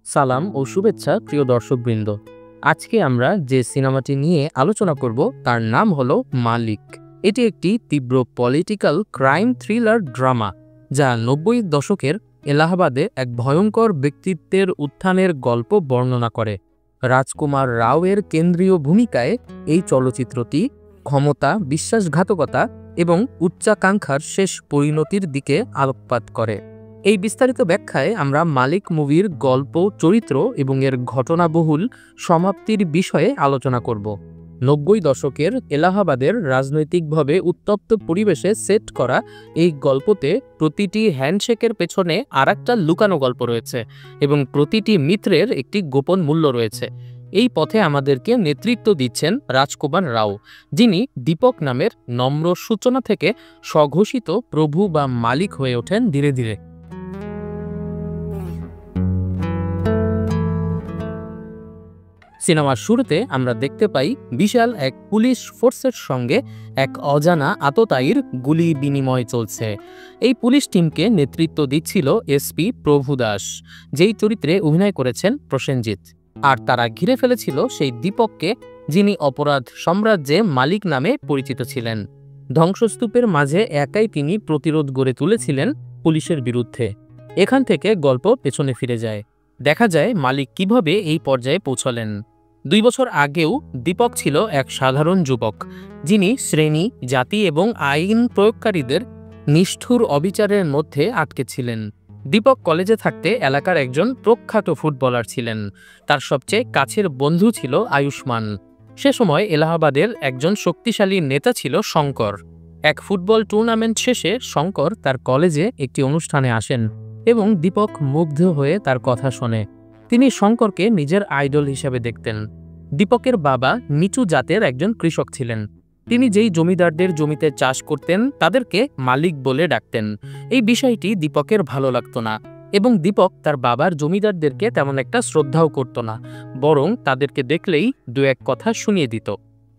সালাম ও শুভেচ্ছা প্রিয় দর্শকবৃন্দ। আজকে আমরা যে সিনেমাটি নিয়ে আলোচনা করব তার নাম হলো মালিক। এটি একটি তীব্র পলিটিক্যাল ক্রাইম থ্রিলার ড্রামা, যা ৯০ দশকের এলাহাবাদে এক ভয়ঙ্কর ব্যক্তিত্বের উত্থানের গল্প বর্ণনা করে। রাজকুমার রাও এর কেন্দ্রীয় ভূমিকায় এই চলচ্চিত্রটি ক্ষমতা, বিশ্বাসঘাতকতা এবং উচ্চাকাঙ্ক্ষার শেষ পরিণতির দিকে আলোকপাত করে। এই বিস্তারিত ব্যাখ্যায় আমরা মালিক মুভির গল্প, চরিত্র এবং এর ঘটনাবহুল সমাপ্তির বিষয়ে আলোচনা করব। ৯০ দশকের এলাহাবাদের রাজনৈতিকভাবে উত্তপ্ত পরিবেশে সেট করা এই গল্পতে প্রতিটি হ্যান্ডশেকের পেছনে আরেকটা লুকানো গল্প রয়েছে এবং প্রতিটি মিত্রের একটি গোপন মূল্য রয়েছে। এই পথে আমাদেরকে নেতৃত্ব দিচ্ছেন রাজকুমার রাও, যিনি দীপক নামের নম্র সূচনা থেকে স্বঘোষিত প্রভু বা মালিক হয়ে ওঠেন ধীরে ধীরে। সিনেমার শুরুতে আমরা দেখতে পাই বিশাল এক পুলিশ ফোর্সের সঙ্গে এক অজানা আততায়ীর গুলি বিনিময় চলছে। এই পুলিশ টিমকে নেতৃত্ব দিচ্ছিল এসপি প্রভু দাস, যেই চরিত্রে অভিনয় করেছেন প্রসেনজিৎ। আর তারা ঘিরে ফেলেছিল সেই দীপককে, যিনি অপরাধ সাম্রাজ্যে মালিক নামে পরিচিত ছিলেন। ধ্বংসস্তূপের মাঝে একাই তিনি প্রতিরোধ গড়ে তুলেছিলেন পুলিশের বিরুদ্ধে। এখান থেকে গল্প পেছনে ফিরে যায়, দেখা যায় মালিক কিভাবে এই পর্যায়ে পৌঁছলেন। ২ বছর আগেও দীপক ছিল এক সাধারণ যুবক, যিনি শ্রেণী, জাতি এবং আইন প্রয়োগকারীদের নিষ্ঠুর অবিচারের মধ্যে আটকে ছিলেন। দীপক কলেজে থাকতে এলাকার একজন প্রখ্যাত ফুটবলার ছিলেন। তার সবচেয়ে কাছের বন্ধু ছিল আয়ুষ্মান। সে সময় এলাহাবাদের একজন শক্তিশালী নেতা ছিল শঙ্কর। এক ফুটবল টুর্নামেন্ট শেষে শঙ্কর তার কলেজে একটি অনুষ্ঠানে আসেন এবং দীপক মুগ্ধ হয়ে তার কথা শোনে। তিনি শঙ্করকে নিজের আইডল হিসেবে দেখতেন। দীপকের বাবা নিচু জাতের একজন কৃষক ছিলেন। তিনি যেই জমিদারদের জমিতে চাষ করতেন তাদেরকে মালিক বলে ডাকতেন। এই বিষয়টি দীপকের ভালো লাগতো না এবং দীপক তার বাবার জমিদারদেরকে তেমন একটা শ্রদ্ধাও করত না, বরং তাদেরকে দেখলেই দু এক কথা শুনিয়ে দিত।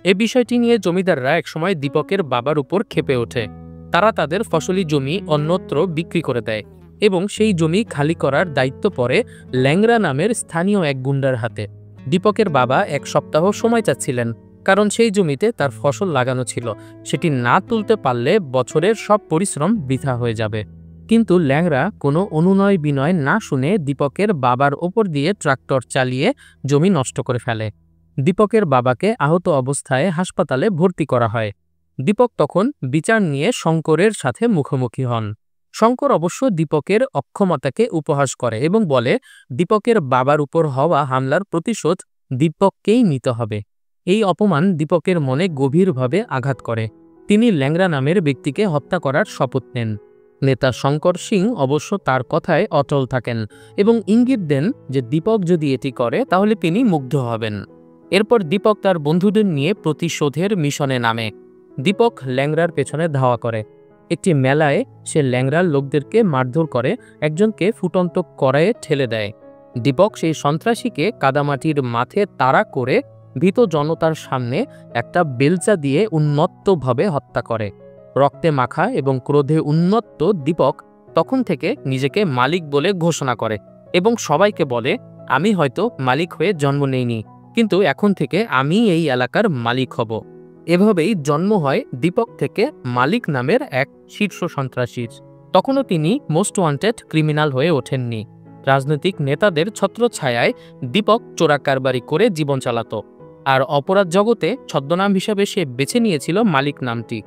এই বিষয়টি নিয়ে জমিদাররা একসময় দীপকের বাবার উপর ক্ষেপে ওঠে। তারা তাদের ফসলি জমি অন্যত্র বিক্রি করে দেয় এবং সেই জমি খালি করার দায়িত্ব পড়ে ল্যাংরা নামের স্থানীয় এক গুন্ডার হাতে। দীপকের বাবা ১ সপ্তাহ সময় চাচ্ছিলেন, কারণ সেই জমিতে তার ফসল লাগানো ছিল। সেটি না তুলতে পারলে বছরের সব পরিশ্রম বৃথা হয়ে যাবে। কিন্তু ল্যাংরা কোনো অনুনয় বিনয় না শুনে দীপকের বাবার ওপর দিয়ে ট্রাক্টর চালিয়ে জমি নষ্ট করে ফেলে। দীপকের বাবাকে আহত অবস্থায় হাসপাতালে ভর্তি করা হয়। দীপক তখন বিচার নিয়ে শঙ্করের সাথে মুখোমুখি হন। শঙ্কর অবশ্য দীপকের অক্ষমতাকে উপহাস করে এবং বলে দীপকের বাবার উপর হওয়া হামলার প্রতিশোধ দীপককেই নিতে হবে। এই অপমান দীপকের মনে গভীরভাবে আঘাত করে। তিনি ল্যাংরা নামের ব্যক্তিকে হত্যা করার শপথ নেন। নেতা শঙ্কর সিং অবশ্য তার কথায় অটল থাকেন এবং ইঙ্গিত দেন যে দীপক যদি এটি করে তাহলে তিনি মুগ্ধ হবেন। এরপর দীপক তার বন্ধুদের নিয়ে প্রতিশোধের মিশনে নামে। দীপক ল্যাংরার পেছনে ধাওয়া করে। একটি মেলায় সে ল্যাংরার লোকদেরকে মারধর করে, একজনকে ফুটন্ত কড়াইয়ে ঠেলে দেয়। দীপক সেই সন্ত্রাসীকে কাদামাটির মাঠে তাড়া করে ভীত জনতার সামনে একটা বেলচা দিয়ে উন্মত্তভাবে হত্যা করে। রক্তে মাখা এবং ক্রোধে উন্মত্ত দীপক তখন থেকে নিজেকে মালিক বলে ঘোষণা করে এবং সবাইকে বলে, আমি হয়তো মালিক হয়ে জন্ম নেইনি, কিন্তু এখন থেকে আমি এই এলাকার মালিক হব। এভাবেই জন্ম হয় দীপক থেকে মালিক নামের এক শীর্ষ সন্ত্রাসীর। তখনও তিনি মোস্ট ওয়ান্টেড ক্রিমিনাল হয়ে ওঠেননি। রাজনৈতিক নেতাদের ছত্রছায়ায় দীপক চোরাকারবারি করে জীবন চালাত, আর অপরাধ জগতে ছদ্মনাম হিসাবে সে বেছে নিয়েছিল মালিক নামটি।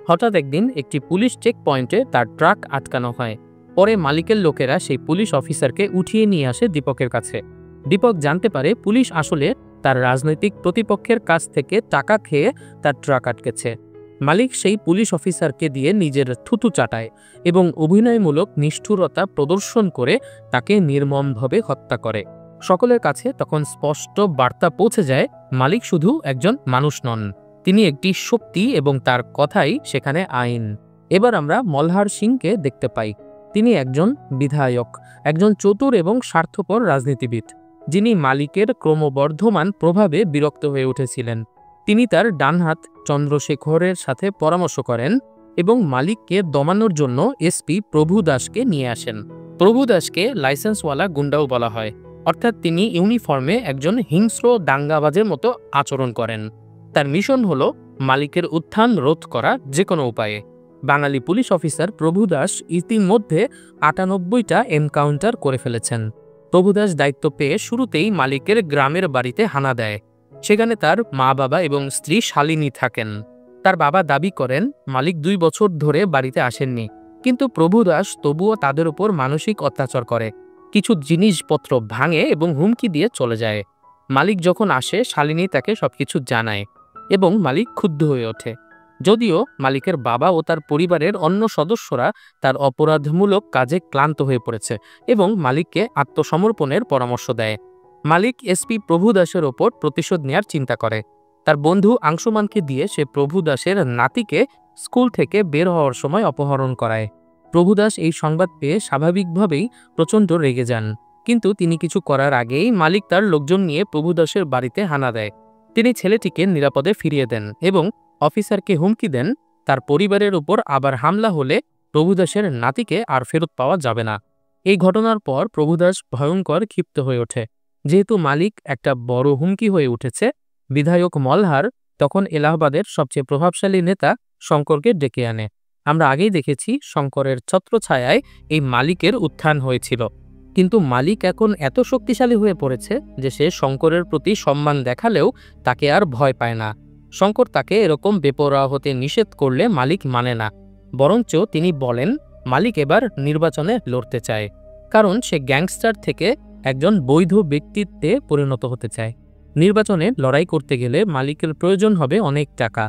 হঠাৎ একদিন একটি পুলিশ চেক পয়েন্টে তার ট্রাক আটকানো হয়। পরে মালিকের লোকেরা সেই পুলিশ অফিসারকে উঠিয়ে নিয়ে আসে দীপকের কাছে। দীপক জানতে পারে পুলিশ আসলে তার রাজনৈতিক প্রতিপক্ষের কাছ থেকে টাকা খেয়ে তার ট্রাক আটকেছে। মালিক সেই পুলিশ অফিসারকে দিয়ে নিজের থুতু চাটায় এবং অভিনয়মূলক নিষ্ঠুরতা প্রদর্শন করে তাকে নির্মমভাবে হত্যা করে। সকলের কাছে তখন স্পষ্ট বার্তা পৌঁছে যায়, মালিক শুধু একজন মানুষ নন, তিনি একটি শক্তি এবং তার কথাই সেখানে আইন। এবার আমরা মলহার সিংকে দেখতে পাই। তিনি একজন বিধায়ক, একজন চতুর এবং স্বার্থপর রাজনীতিবিদ, যিনি মালিকের ক্রমবর্ধমান প্রভাবে বিরক্ত হয়ে উঠেছিলেন। তিনি তার ডানহাত চন্দ্রশেখরের সাথে পরামর্শ করেন এবং মালিককে দমানোর জন্য এসপি প্রভু দাসকে নিয়ে আসেন। প্রভু দাসকে লাইসেন্সওয়ালা গুন্ডাও বলা হয়, অর্থাৎ তিনি ইউনিফর্মে একজন হিংস্র দাঙ্গাবাজের মতো আচরণ করেন। তার মিশন হলো মালিকের উত্থান রোধ করা যে কোনো উপায়ে। বাঙালি পুলিশ অফিসার প্রভু দাস ইতিমধ্যে ৯৮টা এনকাউন্টার করে ফেলেছেন। প্রভু দাস দায়িত্ব পেয়ে শুরুতেই মালিকের গ্রামের বাড়িতে হানা দেয়। সেখানে তার মা বাবা এবং স্ত্রী শালিনী থাকেন। তার বাবা দাবি করেন মালিক ২ বছর ধরে বাড়িতে আসেননি, কিন্তু প্রভু দাস তবুও তাদের উপর মানসিক অত্যাচার করে, কিছু জিনিসপত্র ভাঙে এবং হুমকি দিয়ে চলে যায়। মালিক যখন আসে শালিনী তাকে সবকিছু জানায় এবং মালিক ক্ষুব্ধ হয়ে ওঠে। যদিও মালিকের বাবা ও তার পরিবারের অন্য সদস্যরা তার অপরাধমূলক কাজে ক্লান্ত হয়ে পড়েছে এবং মালিককে আত্মসমর্পণের পরামর্শ দেয়। মালিক এসপি প্রভু দাসের ওপর প্রতিশোধ নেয়ার চিন্তা করে। তার বন্ধু আংশুমানকে দিয়ে সে প্রভু দাসের নাতিকে স্কুল থেকে বের হওয়ার সময় অপহরণ করায়। প্রভু দাস এই সংবাদ পেয়ে স্বাভাবিকভাবেই প্রচণ্ড রেগে যান, কিন্তু তিনি কিছু করার আগেই মালিক তার লোকজন নিয়ে প্রভু দাসের বাড়িতে হানা দেয়। তিনি ছেলেটিকে নিরাপদে ফিরিয়ে দেন এবং অফিসারকে হুমকি দেন তার পরিবারের উপর আবার হামলা হলে প্রভু দাসের নাতিকে আর ফেরত পাওয়া যাবে না। এই ঘটনার পর প্রভু দাস ভয়ঙ্কর ক্ষিপ্ত হয়ে ওঠে। যেহেতু মালিক একটা বড় হুমকি হয়ে উঠেছে, বিধায়ক মলহার তখন এলাহাবাদের সবচেয়ে প্রভাবশালী নেতা শঙ্করকে ডেকে আনে। আমরা আগেই দেখেছি শঙ্করের ছত্রছায়ায় এই মালিকের উত্থান হয়েছিল, কিন্তু মালিক এখন এত শক্তিশালী হয়ে পড়েছে যে সে শঙ্করের প্রতি সম্মান দেখালেও তাকে আর ভয় পায় না। শঙ্কর তাকে এরকম বেপরোয়া হতে নিষেধ করলে মালিক মানে না, বরঞ্চ তিনি বলেন মালিক এবার নির্বাচনে লড়তে চায়, কারণ সে গ্যাংস্টার থেকে একজন বৈধ ব্যক্তিত্বে পরিণত হতে চায়। নির্বাচনে লড়াই করতে গেলে মালিকের প্রয়োজন হবে অনেক টাকা।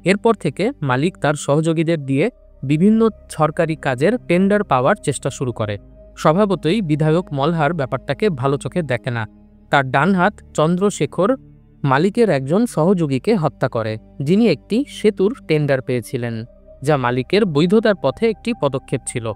এরপর থেকে মালিক তার সহযোগীদের দিয়ে বিভিন্ন সরকারি কাজের টেন্ডার পাওয়ার চেষ্টা শুরু করে। স্বভাবতই বিধায়ক মলহার ব্যাপারটাকে ভালো চোখে দেখে না। তার ডান হাত চন্দ্রশেখর মালিকের একজন সহযোগীকে হত্যা করে, যিনি একটি সেতুর টেন্ডার পেয়েছিলেন, যা মালিকের বৈধতার পথে একটি পদক্ষেপ ছিল।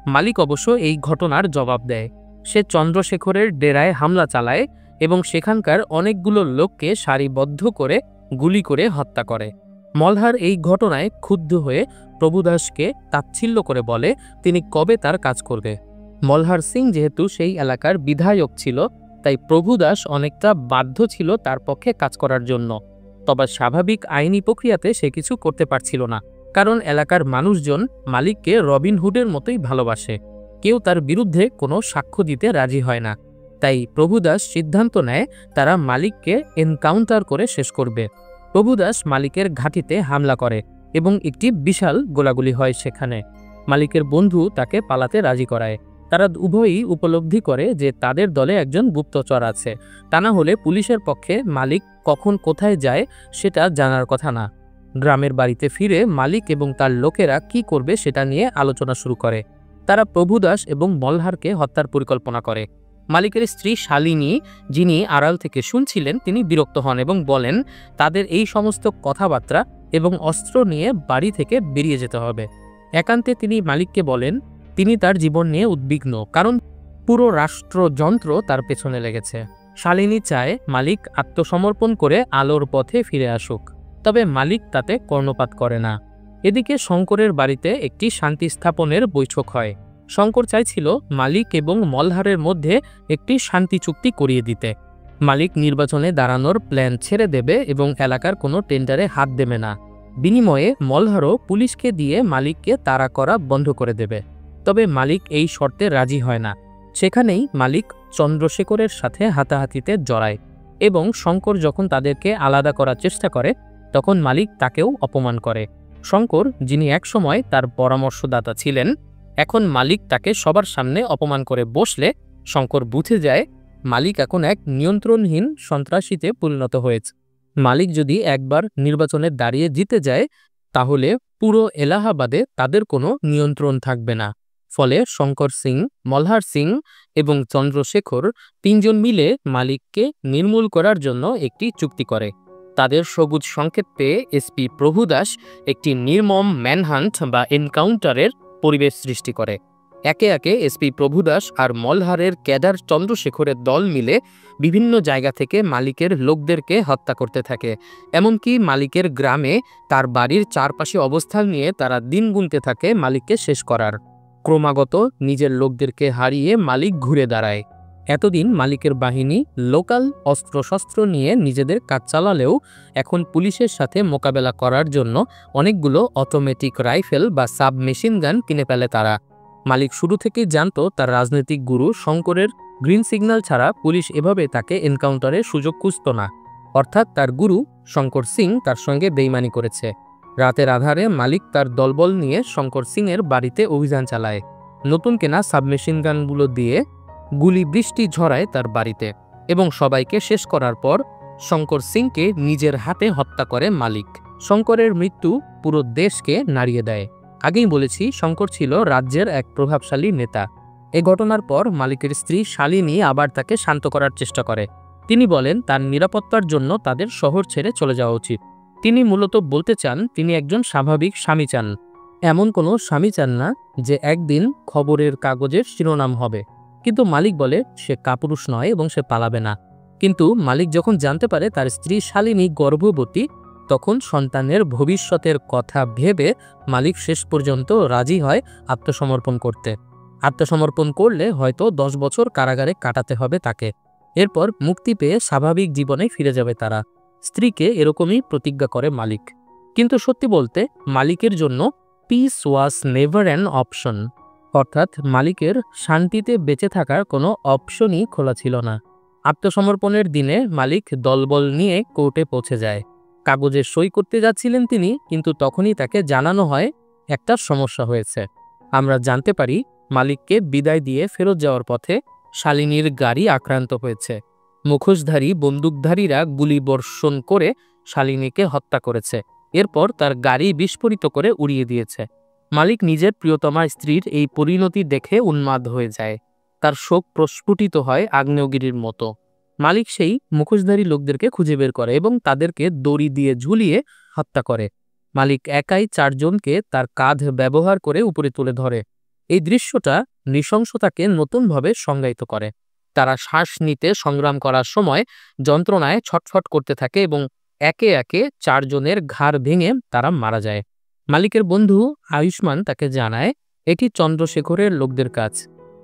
মালিক অবশ্য এই ঘটনার জবাব দেয়। সে চন্দ্রশেখরের ডেরায় হামলা চালায় এবং সেখানকার অনেকগুলো লোককে সারিবদ্ধ করে গুলি করে হত্যা করে। মলহার এই ঘটনায় ক্ষুব্ধ হয়ে প্রভু দাসকে তাচ্ছিল্য করে বলে তিনি কবে তার কাজ করবে। মলহার সিং যেহেতু সেই এলাকার বিধায়ক ছিল, তাই প্রভু দাস অনেকটা বাধ্য ছিল তার পক্ষে কাজ করার জন্য। তবে স্বাভাবিক আইনি প্রক্রিয়াতে সে কিছু করতে পারছিল না, কারণ এলাকার মানুষজন মালিককে রবিনহুডের মতোই ভালোবাসে। কেউ তার বিরুদ্ধে কোনো সাক্ষ্য দিতে রাজি হয় না। তাই প্রভু দাস সিদ্ধান্ত নেয় তারা মালিককে এনকাউন্টার করে শেষ করবে। প্রভু দাস মালিকের ঘাঁটিতে হামলা করে এবং একটি বিশাল গোলাগুলি হয় সেখানে। মালিকের বন্ধু তাকে পালাতে রাজি করায়। তারা উভয়ই উপলব্ধি করে যে তাদের দলে একজন গুপ্তচর আছে, তা না হলে পুলিশের পক্ষে মালিক কখন কোথায় যায় সেটা জানার কথা না। গ্রামের বাড়িতে ফিরে মালিক এবং তার লোকেরা কি করবে সেটা নিয়ে আলোচনা শুরু করে। তারা প্রভু দাস এবং মলহারকে হত্যার পরিকল্পনা করে। মালিকের স্ত্রী শালিনী, যিনি আড়াল থেকে শুনছিলেন, তিনি বিরক্ত হন এবং বলেন তাদের এই সমস্ত কথাবার্তা এবং অস্ত্র নিয়ে বাড়ি থেকে বেরিয়ে যেতে হবে। একান্তে তিনি মালিককে বলেন তিনি তার জীবন নিয়ে উদ্বিগ্ন, কারণ পুরো রাষ্ট্রযন্ত্র তার পেছনে লেগেছে। শালিনী চায় মালিক আত্মসমর্পণ করে আলোর পথে ফিরে আসুক, তবে মালিক তাতে কর্ণপাত করে না। এদিকে শঙ্করের বাড়িতে একটি শান্তি স্থাপনের বৈঠক হয়। শঙ্কর চাইছিল মালিক এবং মলহারের মধ্যে একটি শান্তি চুক্তি করিয়ে দিতে। মালিক নির্বাচনে দাঁড়ানোর প্ল্যান ছেড়ে দেবে এবং এলাকার কোনো টেন্ডারে হাত দেবে না। বিনিময়ে মলহারও পুলিশকে দিয়ে মালিককে তাড়া করা বন্ধ করে দেবে। তবে মালিক এই শর্তে রাজি হয় না। সেখানেই মালিক চন্দ্রশেখরের সাথে হাতাহাতিতে জড়ায় এবং শঙ্কর যখন তাদেরকে আলাদা করার চেষ্টা করে তখন মালিক তাকেও অপমান করে। শঙ্কর, যিনি একসময় তার পরামর্শদাতা ছিলেন, এখন মালিক তাকে সবার সামনে অপমান করে বসলে শঙ্কর বুঝে যায় মালিক এখন এক নিয়ন্ত্রণহীন সন্ত্রাসীতে পরিণত হয়েছে। মালিক যদি একবার নির্বাচনে দাঁড়িয়ে জিতে যায় তাহলে পুরো এলাহাবাদে তাদের কোনো নিয়ন্ত্রণ থাকবে না। ফলে শঙ্কর সিং, মলহার সিং এবং চন্দ্রশেখর তিনজন মিলে মালিককে নির্মূল করার জন্য একটি চুক্তি করে। তাদের সবুজ সংকেত পেয়ে এসপি প্রভু দাস একটি নির্মম ম্যানহান্ট বা এনকাউন্টারের পরিবেশ সৃষ্টি করে। একে একে এসপি প্রভু দাস আর মলহারের ক্যাডার চন্দ্রশেখরের দল মিলে বিভিন্ন জায়গা থেকে মালিকের লোকদেরকে হত্যা করতে থাকে। এমনকি মালিকের গ্রামে তার বাড়ির চারপাশে অবস্থান নিয়ে তারা দিন গুনতে থাকে মালিককে শেষ করার। ক্রমাগত নিজের লোকদেরকে হারিয়ে মালিক ঘুরে দাঁড়ায়। এতদিন মালিকের বাহিনী লোকাল অস্ত্রশস্ত্র নিয়ে নিজেদের কাজ চালালেও এখন পুলিশের সাথে মোকাবেলা করার জন্য অনেকগুলো অটোমেটিক রাইফেল বা সাবমেশিন গান কিনে ফেলে তারা। মালিক শুরু থেকেই জানত তার রাজনৈতিক গুরু শঙ্করের গ্রিন সিগন্যাল ছাড়া পুলিশ এভাবে তাকে এনকাউন্টারের সুযোগ খুঁজত না। অর্থাৎ তার গুরু শঙ্কর সিং তার সঙ্গে বেইমানি করেছে। রাতের আধারে মালিক তার দলবল নিয়ে শঙ্কর সিংয়ের বাড়িতে অভিযান চালায়। নতুন কেনা সাবমেশিন গানগুলো দিয়ে গুলি বৃষ্টি ঝরায় তার বাড়িতে এবং সবাইকে শেষ করার পর শঙ্কর সিংকে নিজের হাতে হত্যা করে মালিক। শঙ্করের মৃত্যু পুরো দেশকে নাড়িয়ে দেয়। আগেই বলেছি, শঙ্কর ছিল রাজ্যের এক প্রভাবশালী নেতা। এ ঘটনার পর মালিকের স্ত্রী শালিনী আবার তাকে শান্ত করার চেষ্টা করে। তিনি বলেন তার নিরাপত্তার জন্য তাদের শহর ছেড়ে চলে যাওয়া উচিত। তিনি মূলত বলতে চান তিনি একজন স্বাভাবিক স্বামী চান, এমন কোনো স্বামী চান না যে একদিন খবরের কাগজের শিরোনাম হবে। কিন্তু মালিক বলে সে কাপুরুষ নয় এবং সে পালাবে না। কিন্তু মালিক যখন জানতে পারে তার স্ত্রী শালিনী গর্ভবতী, তখন সন্তানের ভবিষ্যতের কথা ভেবে মালিক শেষ পর্যন্ত রাজি হয় আত্মসমর্পণ করতে। আত্মসমর্পণ করলে হয়তো 10 বছর কারাগারে কাটাতে হবে তাকে। এরপর মুক্তি পেয়ে স্বাভাবিক জীবনে ফিরে যাবে তারা। স্ত্রীকে এরকমই প্রতিজ্ঞা করে মালিক। কিন্তু সত্যি বলতে মালিকের জন্য piece was never an option, অর্থাৎ মালিকের শান্তিতে বেঁচে থাকার কোনো অপশনই খোলা ছিল না। আত্মসমর্পণের দিনে মালিক দলবল নিয়ে কোর্টে পৌঁছে যায়। কাগজে সই করতে যাচ্ছিলেন তিনি, কিন্তু তখনই তাকে জানানো হয় একটা সমস্যা হয়েছে। আমরা জানতে পারি মালিককে বিদায় দিয়ে ফেরত যাওয়ার পথে শালিনীর গাড়ি আক্রান্ত হয়েছে। মুখোশধারী বন্দুকধারীরা গুলি বর্ষণ করে শালিনীকে হত্যা করেছে। এরপর তার গাড়ি বিস্ফোরিত করে উড়িয়ে দিয়েছে। মালিক নিজের প্রিয়তমা স্ত্রীর এই পরিণতি দেখে উন্মাদ হয়ে যায়। তার শোক প্রস্ফুটিত হয় আগ্নেয়গিরির মতো। মালিক সেই মুখোশধারী লোকদেরকে খুঁজে বের করে এবং তাদেরকে দড়ি দিয়ে ঝুলিয়ে হত্যা করে। মালিক একাই 4 জনকে তার কাঁধ ব্যবহার করে উপরে তুলে ধরে। এই দৃশ্যটা নৃশংসতাকে নতুনভাবে সংজ্ঞায়িত করে। তারা শ্বাস নিতে সংগ্রাম করার সময় যন্ত্রণায় ছটফট করতে থাকে এবং একে একে 4 জনের ঘাড় ভেঙে তারা মারা যায়। মালিকের বন্ধু আয়ুষ্মান তাকে জানায় এটি চন্দ্রশেখরের লোকদের কাজ।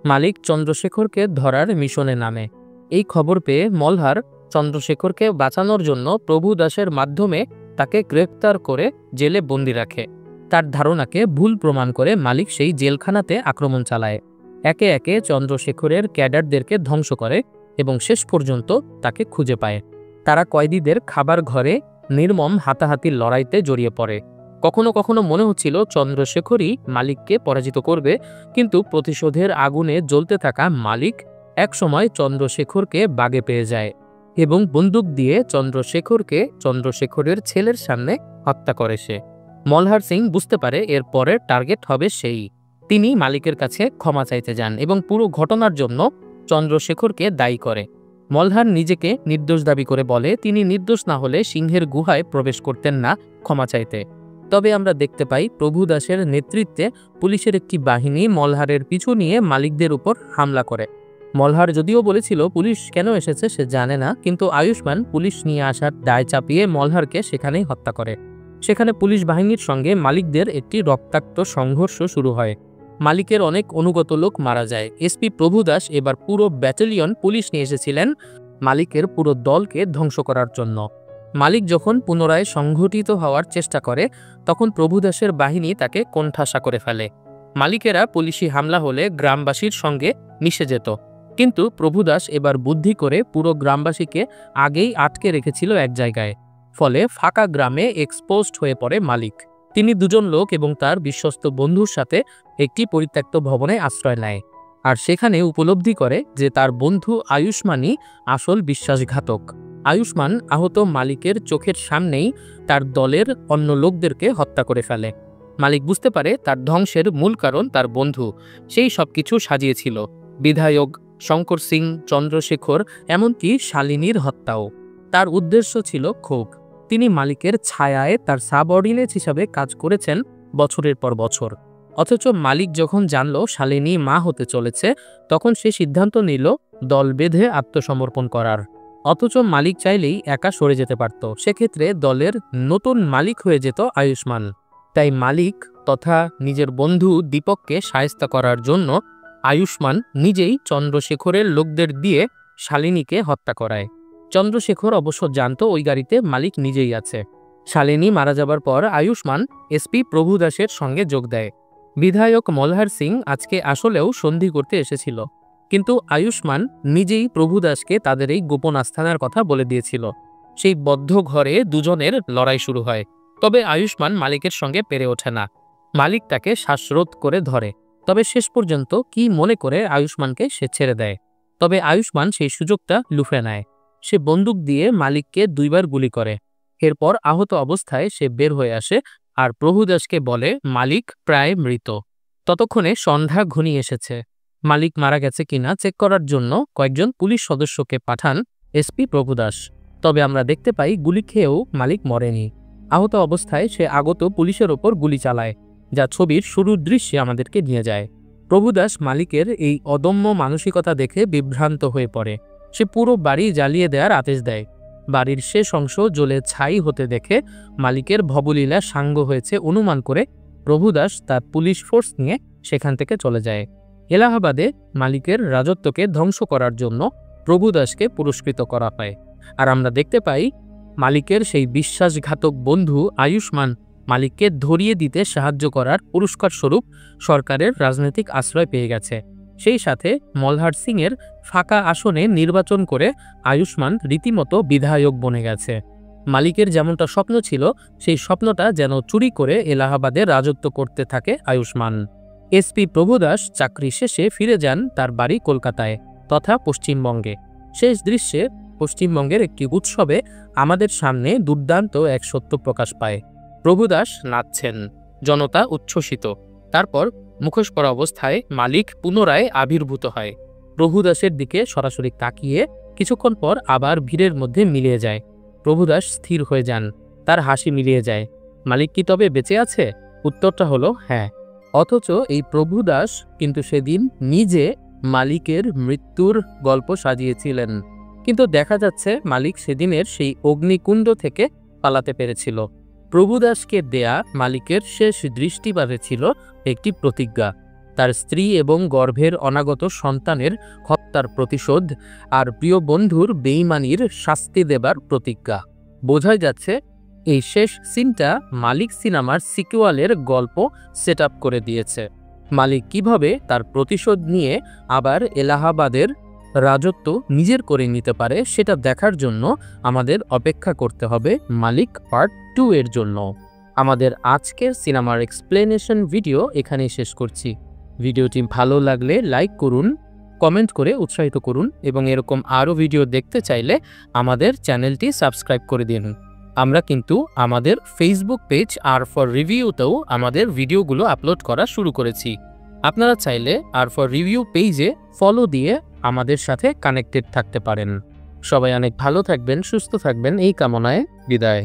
মালিক চন্দ্রশেখরকে ধরার মিশনে নামে। এই খবর পেয়ে মলহার চন্দ্রশেখরকে বাঁচানোর জন্য প্রভু দাসের মাধ্যমে তাকে গ্রেফতার করে জেলে বন্দি রাখে। তার ধারণাকে ভুল প্রমাণ করে মালিক সেই জেলখানাতে আক্রমণ চালায়। একে একে চন্দ্রশেখরের ক্যাডারদেরকে ধ্বংস করে এবং শেষ পর্যন্ত তাকে খুঁজে পায়। তারা কয়েদিদের খাবার ঘরে নির্মম হাতাহাতির লড়াইতে জড়িয়ে পড়ে। কখনো কখনো মনে হচ্ছিল চন্দ্রশেখরই মালিককে পরাজিত করবে, কিন্তু প্রতিশোধের আগুনে জ্বলতে থাকা মালিক একসময় চন্দ্রশেখরকে বাগে পেয়ে যায় এবং বন্দুক দিয়ে চন্দ্রশেখরের ছেলের সামনে হত্যা করে সে। মলহার সিং বুঝতে পারে এর পরের টার্গেট হবে সেই। তিনি মালিকের কাছে ক্ষমা চাইতে যান এবং পুরো ঘটনার জন্য চন্দ্রশেখরকে দায়ী করে। মলহার নিজেকে নির্দোষ দাবি করে বলে তিনি নির্দোষ না হলে সিংহের গুহায় প্রবেশ করতেন না ক্ষমা চাইতে। তবে আমরা দেখতে পাই প্রভু দাসের নেতৃত্বে পুলিশের একটি বাহিনী মলহারের পিছু নিয়ে মালিকদের উপর হামলা করে। মলহার যদিও বলেছিল পুলিশ কেন এসেছে সে জানে না, কিন্তু আয়ুষ্মান পুলিশ নিয়ে আসার দায় চাপিয়ে মলহারকে সেখানেই হত্যা করে। সেখানে পুলিশ বাহিনীর সঙ্গে মালিকদের একটি রক্তাক্ত সংঘর্ষ শুরু হয়। মালিকের অনেক অনুগত লোক মারা যায়। এসপি প্রভু দাস এবার পুরো ব্যাটালিয়ন পুলিশ নিয়ে এসেছিলেন মালিকের পুরো দলকে ধ্বংস করার জন্য। মালিক যখন পুনরায় সংগঠিত হওয়ার চেষ্টা করে তখন প্রভু দাসের বাহিনী তাকে কোণঠাসা করে ফেলে। মালিকেরা পুলিশি হামলা হলে গ্রামবাসীর সঙ্গে মিশে যেত, কিন্তু প্রভু দাস এবার বুদ্ধি করে পুরো গ্রামবাসীকে আগেই আটকে রেখেছিল এক জায়গায়। ফলে ফাঁকা গ্রামে এক্সপোজড হয়ে পড়ে মালিক। তিনি 2 জন লোক এবং তার বিশ্বস্ত বন্ধুর সাথে একটি পরিত্যক্ত ভবনে আশ্রয় নেয়, আর সেখানে উপলব্ধি করে যে তার বন্ধু আয়ুষ্মানই আসল বিশ্বাসঘাতক। আয়ুষ্মান আহত মালিকের চোখের সামনেই তার দলের অন্য লোকদেরকে হত্যা করে ফেলে। মালিক বুঝতে পারে তার ধ্বংসের মূল কারণ তার বন্ধু, সেই সবকিছু সাজিয়েছিল। বিধায়ক শঙ্কর সিং, চন্দ্রশেখর, এমনকি শালিনীর হত্যাও। তার উদ্দেশ্য ছিল ক্ষোভ। তিনি মালিকের ছায়ায় তার সাবঅর্ডিনেট হিসাবে কাজ করেছেন বছরের পর বছর। অথচ মালিক যখন জানল শালিনী মা হতে চলেছে তখন সে সিদ্ধান্ত নিল দল বেঁধে আত্মসমর্পণ করার। অথচ মালিক চাইলেই একা সরে যেতে পারত, সেক্ষেত্রে দলের নতুন মালিক হয়ে যেত আয়ুষ্মান। তাই মালিক তথা নিজের বন্ধু দীপককে শায়েস্তা করার জন্য আয়ুষ্মান নিজেই চন্দ্রশেখরের লোকদের দিয়ে শালিনীকে হত্যা করায়। চন্দ্রশেখর অবশ্য জানত ওই গাড়িতে মালিক নিজেই আছে। শালিনী মারা যাবার পর আয়ুষ্মান এসপি প্রভুদাসের সঙ্গে যোগ দেয়। বিধায়ক মলহার সিং আজকে আসলেও সন্ধি করতে এসেছিল, কিন্তু আয়ুষ্মান নিজেই প্রভুদাসকে তাদের এই গোপন আস্থানার কথা বলে দিয়েছিল। সেই বদ্ধ ঘরে দুজনের লড়াই শুরু হয়, তবে আয়ুষ্মান মালিকের সঙ্গে পেরে ওঠে না। মালিক তাকে শ্বাসরোধ করে ধরে, তবে শেষ পর্যন্ত কি মনে করে আয়ুষ্মানকে সে ছেড়ে দেয়। তবে আয়ুষ্মান সেই সুযোগটা লুফে নেয়। সে বন্দুক দিয়ে মালিককে 2 বার গুলি করে। এরপর আহত অবস্থায় সে বের হয়ে আসে আর প্রভুদাসকে বলে মালিক প্রায় মৃত। ততক্ষণে সন্ধ্যা ঘনিয়ে এসেছে। মালিক মারা গেছে কিনা চেক করার জন্য কয়েকজন পুলিশ সদস্যকে পাঠান এসপি প্রভুদাস। তবে আমরা দেখতে পাই গুলি খেয়েও মালিক মরেনি। আহত অবস্থায় সে আগত পুলিশের ওপর গুলি চালায়, যা ছবির শুরুর দৃশ্যে আমাদেরকে নিয়ে যায়। প্রভুদাস মালিকের এই অদম্য মানসিকতা দেখে বিভ্রান্ত হয়ে পড়ে। সে পুরো বাড়ি জ্বালিয়ে দেওয়ার আদেশ দেয়। বাড়ির শেষ অংশ জ্বলে ছাই হতে দেখে মালিকের ভবলীলা সাঙ্গ হয়েছে অনুমান করে প্রভুদাস তার পুলিশ ফোর্স নিয়ে সেখান থেকে চলে যায়। এলাহাবাদে মালিকের রাজত্বকে ধ্বংস করার জন্য প্রভুদাসকে পুরস্কৃত করা হয়। আর আমরা দেখতে পাই মালিকের সেই বিশ্বাসঘাতক বন্ধু আয়ুষ্মান মালিককে ধরিয়ে দিতে সাহায্য করার পুরস্কার স্বরূপ সরকারের রাজনৈতিক আশ্রয় পেয়ে গেছে। সেই সাথে মলহার সিংয়ের ফাঁকা আসনে নির্বাচন করে আয়ুষ্মান রীতিমতো বিধায়ক বনে গেছে। মালিকের যেমনটা স্বপ্ন ছিল, সেই স্বপ্নটা যেন চুরি করে এলাহাবাদে রাজত্ব করতে থাকে আয়ুষ্মান। এসপি প্রভুদাস চাকরি শেষে ফিরে যান তার বাড়ি কলকাতায় তথা পশ্চিমবঙ্গে। শেষ দৃশ্যে পশ্চিমবঙ্গের একটি উৎসবে আমাদের সামনে দুর্দান্ত এক সত্য প্রকাশ পায়। প্রভুদাস নাচছেন, জনতা উচ্ছ্বসিত। তারপর মুখোশ পরা অবস্থায় মালিক পুনরায় আবির্ভূত হয়। প্রভুদাসের দিকে সরাসরি তাকিয়ে কিছুক্ষণ পর আবার ভিড়ের মধ্যে মিলিয়ে যায়। প্রভুদাস স্থির হয়ে যান, তার হাসি মিলিয়ে যায়। মালিক কি তবে বেঁচে আছে? উত্তরটা হলো হ্যাঁ। অথচ এই প্রভুদাস কিন্তু সেদিন নিজে মালিকের মৃত্যুর গল্প সাজিয়েছিলেন। কিন্তু দেখা যাচ্ছে মালিক সেদিনের সেই অগ্নিকুণ্ড থেকে পালাতে পেরেছিল। প্রভুদাসকে দেয়া মালিকের শেষ দৃষ্টিপাতে ছিল একটি প্রতিজ্ঞা, তার স্ত্রী এবং গর্ভের অনাগত সন্তানের হত্যার প্রতিশোধ আর প্রিয় বন্ধুর বেইমানির শাস্তি দেবার প্রতিজ্ঞা। বোঝাই যাচ্ছে এই শেষ সিনটা মালিক সিনেমার সিকুয়ালের গল্প সেট আপ করে দিয়েছে। মালিক কিভাবে তার প্রতিশোধ নিয়ে আবার এলাহাবাদের রাজত্ব নিজের করে নিতে পারে সেটা দেখার জন্য আমাদের অপেক্ষা করতে হবে মালিক পার্ট 2 এর জন্য। আমাদের আজকের সিনেমার এক্সপ্লেনেশন ভিডিও এখানেই শেষ করছি। ভিডিওটি ভালো লাগলে লাইক করুন, কমেন্ট করে উৎসাহিত করুন এবং এরকম আরও ভিডিও দেখতে চাইলে আমাদের চ্যানেলটি সাবস্ক্রাইব করে দিন। আমরা কিন্তু আমাদের ফেসবুক পেজ আর ফর রিভিউতেও আমাদের ভিডিওগুলো আপলোড করা শুরু করেছি। আপনারা চাইলে আর ফর রিভিউ পেজে ফলো দিয়ে আমাদের সাথে কানেক্টেড থাকতে পারেন। সবাই অনেক ভালো থাকবেন, সুস্থ থাকবেন এই কামনায় বিদায়।